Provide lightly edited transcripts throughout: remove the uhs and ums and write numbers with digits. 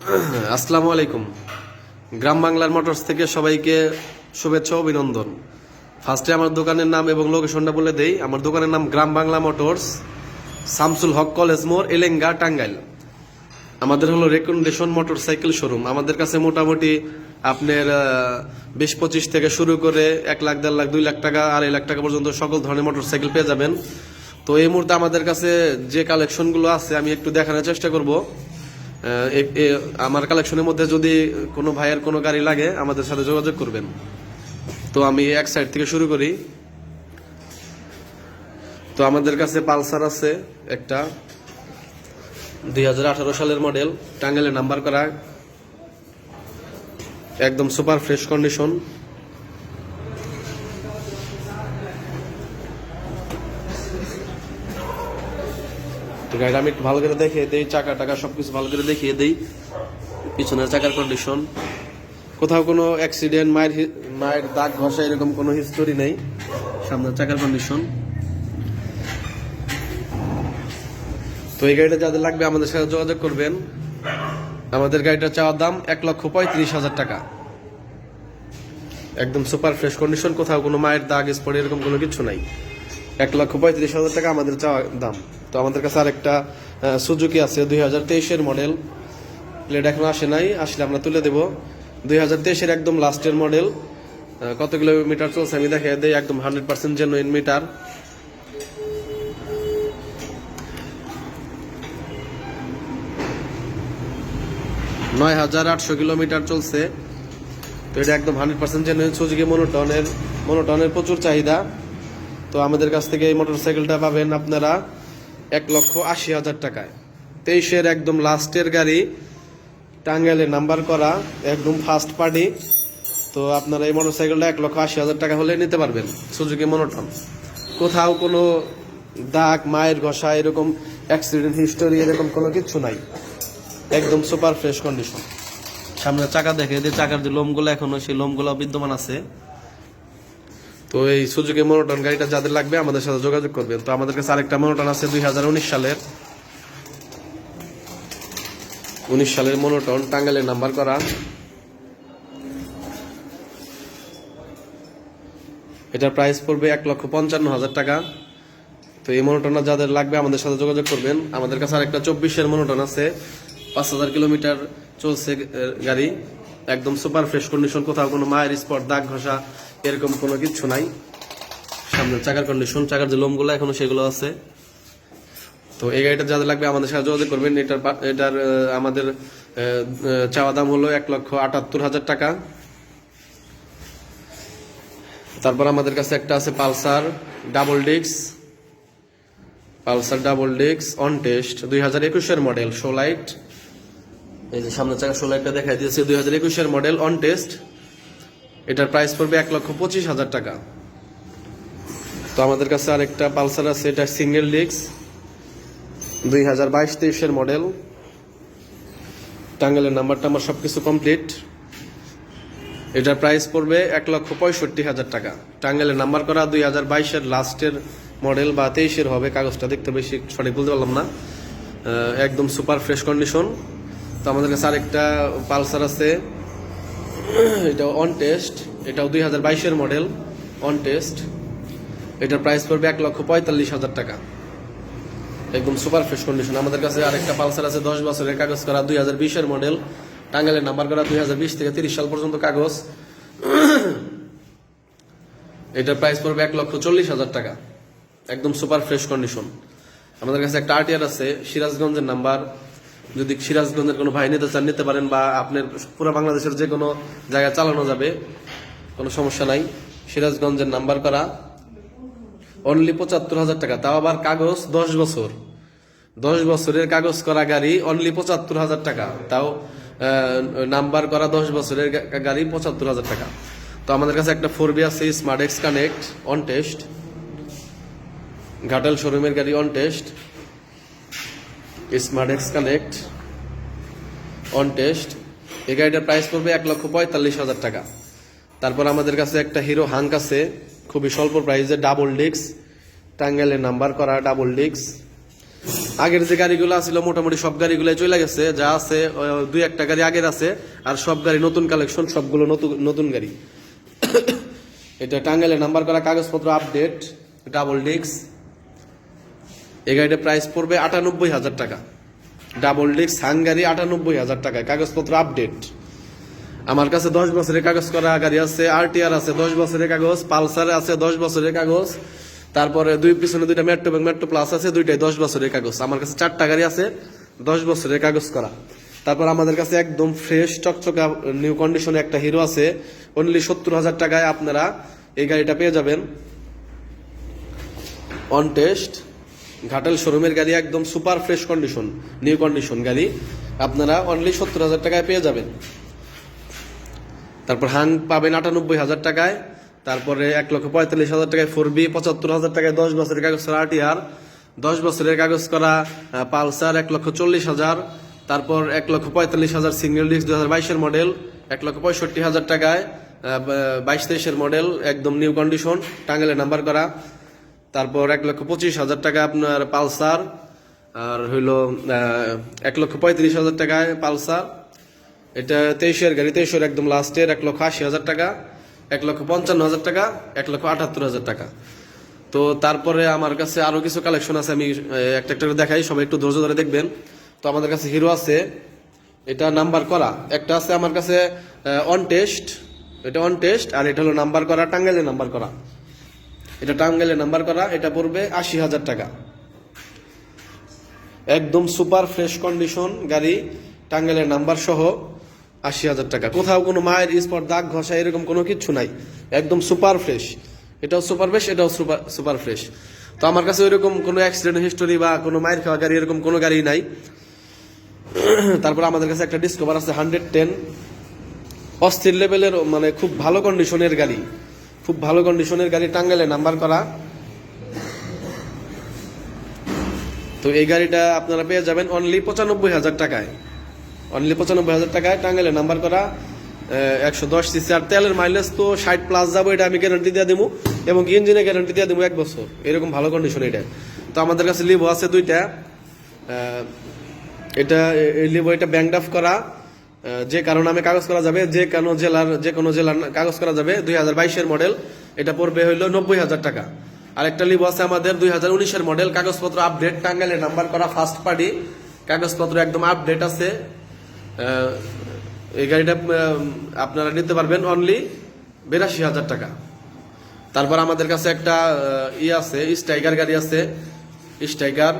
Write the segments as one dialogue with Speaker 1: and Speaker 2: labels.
Speaker 1: আসসালামু আলাইকুম। গ্রাম বাংলার মোটরস থেকে সবাইকে শুভেচ্ছা ও অভিনন্দন। ফার্স্টে আমার দোকানের নাম এবং লোকেশনটা বলে দেই। আমার দোকানের নাম গ্রাম বাংলা মোটরস, শামসুল হক কলেজ মোড়, এলেঙ্গা, টাঙ্গাইল। আমাদের হলো রেকমেন্ডেশন মোটরসাইকেল শোরুম। আমাদের কাছে মোটামুটি আপনার 20-25 থেকে শুরু করে 1 লাখ, 1.5 লাখ, 2 লাখ টাকা, 2.5 লাখ টাকা পর্যন্ত সকল ধরনের মোটরসাইকেল পেয়ে যাবেন। তো এই মুহূর্তে আমাদের কাছে যে কালেকশনগুলো আছে আমি একটু দেখানোর চেষ্টা করব। আমার কালেকশনের মধ্যে যদি কোনো ভাইয়ের কোনো গাড়ি লাগে আমাদের সাথে যোগাযোগ করবেন। তো আমি এক সাইড থেকে শুরু করি। তো আমাদের কাছে পালসার আছে একটা 2018 সালের মডেল, টাঙ্গাইলে নাম্বার করা, একদম সুপার ফ্রেশ কন্ডিশন। তো গাড়িটা আমি একটু ভালো করে দেখিয়ে দিই, চাকা টাকা সবকিছু ভালো করে দেখিয়ে দিই। পিছনের চাকার কন্ডিশন, কোথাও কোনো অ্যাক্সিডেন্ট, মায়ের দাগ ঘষা এরকম কোনো হিস্টোরি নেই। সামনের চাকার কন্ডিশন। তো এই গাড়িটা যাদের লাগবে আমাদের সাথে যোগাযোগ করবেন। আমাদের গাড়িটা চাওয়ার দাম 1,35,000 টাকা। একদম সুপার ফ্রেশ কন্ডিশন, কোথাও কোনো মায়ের দাগ স্পট এরকম কোনো কিছু নাই। 1,35,000 টাকা আমাদের চাওয়া দাম। তো আমাদের কাছে আরেকটা সুজুকি আছে 2023-এর মডেল, প্লেট এখন আসে নাই, আসলে আমরা তুলে দেব। 2023-এর একদম লাস্টের মডেল। কত কিলোমিটার চলছে আমি দেখে দেই, একদম 100% জেনুইন মিটার। নয় 9,800 কিলোমিটার চলছে। তো এটা একদম 100% জেনুইন সুজুকি মনোটনের প্রচুর চাহিদা। তো আমাদের কাছ থেকে এই মোটরসাইকেলটা পাবেন আপনারা 1,80,000 টাকায়। 23-এর একদম লাস্টের গাড়ি, টাঙ্গাইলে নাম্বার করা, একদম ফার্স্ট পার্টি। তো আপনারা এই মোটরসাইকেলটা 1,80,000 টাকা হলে নিতে পারবেন, সুজুকি মনোটন। কোথাও কোনো দাগ, মায়ের ঘষা এরকম অ্যাক্সিডেন্ট হিস্টোরি এরকম কোনো কিছু নাই। একদম সুপার ফ্রেশ কন্ডিশন। সামনে চাকা দেখে যে চাকার যে লোমগুলো এখনো সেই লোমগুলো বিদ্যমান আছে। তো এই সুজুকি মনোটন গাড়িটা যাদের লাগবে আমাদের সাথে যোগাযোগ করবেন। তো আমাদের কাছে আরেকটা মনোটন আছে 2019 সালের মনোটন, টাঙ্গাইলের নাম্বার করা। এটার প্রাইস পড়বে 1,55,000 টাকা। তো এই মনোটনটা যাদের লাগবে আমাদের সাথে যোগাযোগ করবেন। আমাদের কাছে আরেকটা 24-এর মনোটন আছে, 5,000 কিলোমিটার চলছে গাড়ি, একদম সুপার ফ্রেশ কন্ডিশন, কোথাও কোনো মায়ের স্পট, দাগ ঘষা এরকম কোনো কিছু নাই। সামনের চাকার কন্ডিশন, চাকার যে লোমগুলো এখনো সেগুলো আছে। তো এই গাড়িটা যাদের লাগবে আমাদের সাথে যোগাযোগ করবেন। এটার আমাদের চাওয়া দাম হলো 1,78,000 টাকা। তারপর আমাদের কাছে একটা আছে Pulsar double disc on test 2021-এর মডেল, শোলাইট। এই যে সামনের চাকা শোলাইটটা দেখাই দিয়েছে, 2021-এর মডেল, অন টেস্ট। এটার প্রাইস পড়বে 1,25,000 টাকা। তো আমাদের কাছে আরেকটা পালসার আছে, এটা সিঙ্গেল ডিস্ক 2022-23-এর মডেল, টাঙ্গাইলের নাম্বারটা আমার সবকিছু কমপ্লিট। এটার প্রাইস পড়বে 1,65,000 টাকা। টাঙ্গাইলের নাম্বার করা, 2022-এর লাস্টের মডেল বা 23-এর হবে, কাগজটা দেখতে বেশি সঠিক বলতে পারলাম না। একদম সুপার ফ্রেশ কন্ডিশন। তো আমাদের কাছে আরেকটা পালসার আছে, এটাও অন টেস্ট, এটাও 2022-এর মডেল, অন টেস্ট। এটার প্রাইস পড়বে 1,45,000 টাকা। একদম সুপার ফ্রেশ কন্ডিশন। আমাদের কাছে আরেকটা পালসার আছে 10 বছরের কাগজ করা, 2020-এর মডেল, টাঙ্গাইলের নাম্বার করা, 2020 থেকে 30 সাল পর্যন্ত কাগজ। এটার প্রাইস পড়বে 1,40,000 টাকা। একদম সুপার ফ্রেশ কন্ডিশন। আমাদের কাছে একটা আরটিআর আছে, সিরাজগঞ্জের নাম্বার। যদি সিরাজগঞ্জের কোনো ভাই নিতে চান নিতে পারেন, বা আপনার পুরো বাংলাদেশের যে কোনো জায়গায় চালানো যাবে, কোনো সমস্যা নাই। সিরাজগঞ্জের নাম্বার করা, অনলি 75,000 টাকা। তাও আবার কাগজ 10 বছর, 10 বছরের কাগজ করা গাড়ি, অনলি 75,000 টাকা। তাও নাম্বার করা 10 বছরের গাড়ি, 75,000 টাকা। তো আমাদের কাছে একটা 4B আছে, smart x connect, on test, Ghatal শোরুমের গাড়ি, on test, smart x connect, on test. এই গাড়িটার প্রাইস পড়বে 1,45,000 টাকা। তারপর আমাদের কাছে একটা হিরো হাঙ্ক আছে, খুবই স্বল্প প্রাইসে, ডাবল ডিস্ক, টাঙ্গাইলের নাম্বার করা, ডাবল ডিস্ক, আগের যে গাড়িগুলো ছিল মোটামুটি সব গাড়িগুলো চলে গেছে, যা আছে দুই একটা গাড়ি আগের আছে, আর সব গাড়ি নতুন কালেকশন, সবগুলো নতুন নতুন গাড়ি। এটা টাঙ্গাইলে নাম্বার করা, কাগজপত্র আপডেট, ডাবল ডিস্ক। এই গাড়িটার প্রাইস পড়বে ৯৮,০০০ টাকা। ডাবল ডিস্ক হাঙ্গারি ৯৮,০০০ টাকায়, কাগজপত্র আপডেট। আমার কাছে 10 বছরের কাগজ করা গাড়ি আছে, আরটিআর আছে 10 বছরের কাগজ, পালসার আছে 10 বছরের কাগজ, তারপরে পিছনে দুইটা মেট্রো এবং মেট্রো প্লাস আছে, দুইটাই 10 বছরের কাগজ। আমার কাছে 4টা গাড়ি আছে 10 বছরের কাগজ করা। তারপর আমাদের কাছে একদম ফ্রেশ চকচকা নিউ কন্ডিশনে একটা হিরো আছে, অনলি ৭০,০০০ টাকায় আপনারা এই গাড়িটা পেয়ে যাবেন। অন টেস্ট ঘাটাল শোরুমের গাড়ি, একদম super fresh condition, new condition গাড়ি আপনারা অনলি ৭০,০০০ টাকায় পেয়ে যাবেন। তারপর হাং পাবেন ৯৮,০০০ টাকায়। তারপরে ১,৪৫,০০০ টাকায় 4B, ৭৫,০০০ টাকায় 10 বছরের কাগজ করা আরটিআর, 10 বছরের কাগজ করা পালসার ১,৪০,০০০। তারপর ১,৪৫,০০০ সিঙ্গেল ডিস্ক ২০২২-এর মডেল, ১,৬৫,০০০ টাকায় ২২-২৩-এর মডেল, একদম নিউ কন্ডিশন, টাঙ্গাইলে নাম্বার করা। তারপর ১,২৫,০০০ টাকা আপনার পালসার, আর হইল ১,৩৫,০০০ টাকায় পালসার। এটা ২৩-এর গাড়ি, ২৩-এর একদম লাস্টের, ১,৮০,০০০ টাকা, ১,৫৫,০০০ টাকা, ১,৭৮,০০০ টাকা। তো তারপরে আমার কাছে আরো কিছু কালেকশন আছে, আমি একটা একটা করে দেখাই, সবাই একটু ধৈর্য ধরে দেখবেন। তো আমাদের কাছে হিরো আছে, এটা নাম্বার করা। একটা আছে আমার কাছে অন টেস্ট, এটা অন টেস্ট, আর এটা হলো নাম্বার করা, টাঙ্গাইলে নাম্বার করা। এটা টাঙ্গাইলে নাম্বার করা, এটা পড়বে ৮০,০০০ টাকা। একদম সুপার ফ্রেশ কন্ডিশন গাড়ি, টাঙ্গাইলের নাম্বার সহ ৮০,০০০ টাকা। কোথাও কোনো মায়ের স্পট, দাগ ঘষা এরকম কোনো কিছু নাই, একদম সুপার ফ্রেশ। এটাও সুপার ফ্রেশ, এটাও সুপার ফ্রেশ। তো আমার কাছে ওইরকম কোনো অ্যাক্সিডেন্ট হিস্টোরি বা কোনো মায়ের খাওয়া গাড়ি এরকম কোনো গাড়ি নাই। তারপর আমাদের কাছে একটা ডিসকভার আছে 110, অস্থির লেভেলের, মানে খুব ভালো কন্ডিশনের গাড়ি, খুব ভালো কন্ডিশনের গাড়ি, টাঙ্গাইলে নাম্বার করা। তো এই গাড়িটা আপনারা পেয়ে যাবেন অনলি ৯৫,০০০ টাকায়, অনলি ৯৫,০০০ টাকায়, টাঙ্গাইলে নাম্বার করা, ১১০ সিসি। আর তেলের মাইলেজ তো ৬০+ যাবো, এটা আমি গ্যারান্টি দিয়ে দেবো, এবং ইঞ্জিনে গ্যারান্টি দিয়ে দেবো 1 বছর, এরকম ভালো কন্ডিশন এটা। তো আমাদের কাছে লিভো আছে 2টা, এটা লিভো, এটা ব্যাংক ড্রাফট করা, যে কারো নামে কাগজ করা যাবে, যে কোনো জেলার কাগজ করা যাবে, ২০২২-এর মডেল, এটা পড়বে হইল ৯০,০০০ টাকা। আরেকটা লিভো আছে আমাদের ২০১৯-এর মডেল, কাগজপত্র আপডেট, টাঙ্গাইলে নাম্বার করা, ফার্স্ট পার্টি, কাগজপত্র একদম আপডেট আছে। এই গাড়িটা আপনারা নিতে পারবেন অনলি ৮২,০০০ টাকা। তারপর আমাদের কাছে একটা আছে, স্ট্রাইকার গাড়ি আছে, স্ট্রাইকার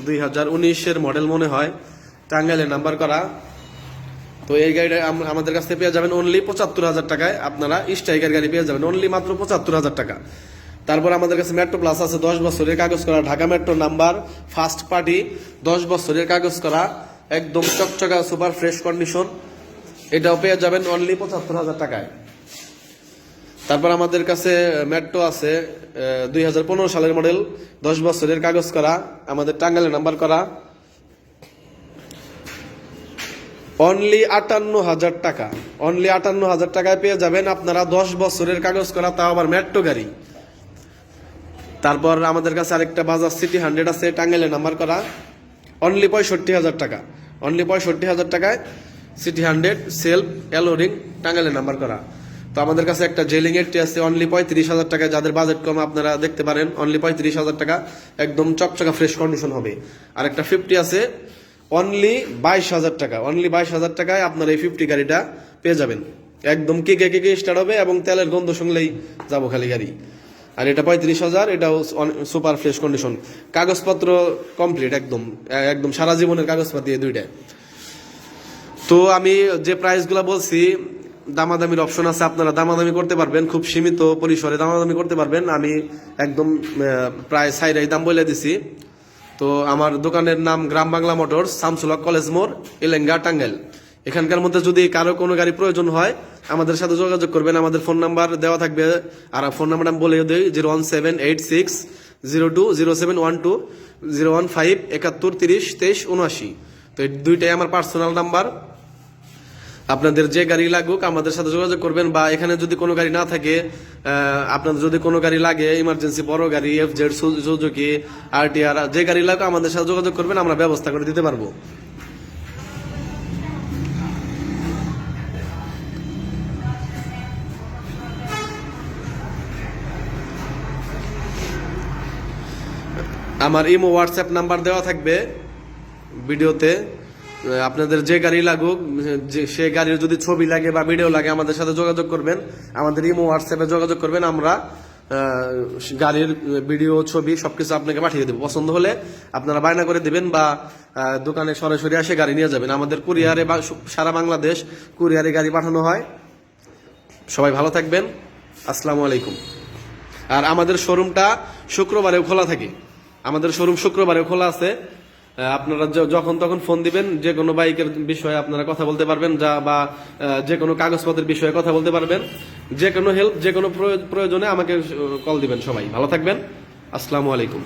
Speaker 1: ২০১৯-এর মডেল মনে হয়, টাঙ্গাইলে নাম্বার করা। তো এই গাড়িটা আমাদের কাছ থেকে পেয়ে যাবেন অনলি ৭৫,০০০ টাকায়, আপনারা স্ট্রাইকার গাড়ি পেয়ে যাবেন অনলি মাত্র ৭৫,০০০ টাকা। তারপর আমাদের কাছে মেট্রো প্লাস আছে, 10 বছরের কাগজ করা, Dhaka metro number, first party, 10 বছরের কাগজ করা, একদম চকচকা সুপার ফ্রেশ কন্ডিশন, এটাও পেয়ে যাবেন অনলি ৭৫,০০০ টাকায়। তারপর আমাদের কাছে মেট্রো আছে ২০১৫ সালের মডেল, 10 বছরের কাগজ করা, আমাদের টাঙ্গাইলে নাম্বার করা, অনলি ৫৮,০০০ টাকা, অনলি ৫৮,০০০ টাকায় পেয়ে যাবেন আপনারা 10 বছরের কাগজ করা, তাও আবার মেট্রো গাড়ি। তারপর আমাদের কাছে আরেকটা বাজাজ সিটি 100 আছে, টাঙ্গাইলে নাম্বার করা, অনলি ৬৫,০০০ টাকা, অনলি ৬৫,০০০ টাকায় সিটি 100 সেলফ অ্যালোরিং, টাঙ্গাইলে নাম্বার করা। তো আমাদের কাছে একটা জেলিং একটি আছে অনলি ৩৫,০০০ টাকায়, যাদের বাজেট কম আপনারা দেখতে পারেন, অনলি ৩৫,০০০ টাকা, একদম চকচকা ফ্রেশ কন্ডিশন হবে। আর একটা 50 আছে অনলি ২২,০০০ টাকা, অনলি ২২,০০০ টাকায় আপনারা এই 50 গাড়িটা পেয়ে যাবেন, একদম কেকে স্টার্ট হবে এবং তেলের গন্ধ শুনলেই যাবো খালি গাড়ি। আর এটা ৩৫,০০০, এটাও সুপার ফ্রেশ কন্ডিশন, কাগজপত্র কমপ্লিট, একদম একদম সারা জীবনের কাগজপাতি এই দুইটা। তো আমি যে প্রাইসগুলো বলছি, দামাদামির অপশন আছে, আপনারা দামাদামি করতে পারবেন, খুব সীমিত পরিসরে দামাদামি করতে পারবেন। আমি একদম প্রায় সাইরাই দাম বলে দিছি। তো আমার দোকানের নাম গ্রাম বাংলা মোটরস, শামসুল হক কলেজ মোড়, এলেঙ্গা, টাঙ্গাইল। এখানকার মধ্যে যদি কারো কোনো গাড়ি প্রয়োজন হয় আমাদের সাথে যোগাযোগ করবেন, আমাদের ফোন নাম্বার দেওয়া থাকবে। আর ফোন নাম্বারটা বলে দিই 01786020712, 01571302379। তো এই দুইটাই আমার পার্সোনাল নাম্বার। আপনাদের যে গাড়ি লাগুক আমাদের সাথে যোগাযোগ করবেন, বা এখানে যদি কোনো গাড়ি না থাকে, আপনাদের যদি কোনো গাড়ি লাগে ইমার্জেন্সি বড় গাড়ি, FZ, সুজুকি, RTR, যে গাড়ি লাগুক আমাদের সাথে যোগাযোগ করবেন, আমরা ব্যবস্থা করে দিতে পারবো। আমার ইমো হোয়াটসঅ্যাপ নাম্বার দেওয়া থাকবে ভিডিওতে। আপনাদের যে গাড়ি লাগুক, সে গাড়ির যদি ছবি লাগে বা ভিডিও লাগে আমাদের সাথে যোগাযোগ করবেন, আমাদের ইমো হোয়াটসঅ্যাপে যোগাযোগ করবেন, আমরা গাড়ির ভিডিও ছবি সবকিছু আপনাকে পাঠিয়ে দেবো। পছন্দ হলে আপনারা বায়না করে দিবেন বা দোকানে সরাসরি এসে গাড়ি নিয়ে যাবেন। আমাদের কুরিয়ারে বা সারা বাংলাদেশ কুরিয়ারে গাড়ি পাঠানো হয়। সবাই ভালো থাকবেন, আসসালামু আলাইকুম। আর আমাদের শোরুমটা শুক্রবারেও খোলা থাকে, আমাদের শোরুম শুক্রবারেও খোলা আছে। আপনারা যখন তখন ফোন দিবেন, যে কোনো বাইকের বিষয়ে আপনারা কথা বলতে পারবেন, বা যে কোনো কাগজপত্রের বিষয়ে কথা বলতে পারবেন। যে কোনো হেল্প, যে কোনো প্রয়োজনে আমাকে কল দিবেন। সবাই ভালো থাকবেন, আসসালামু আলাইকুম।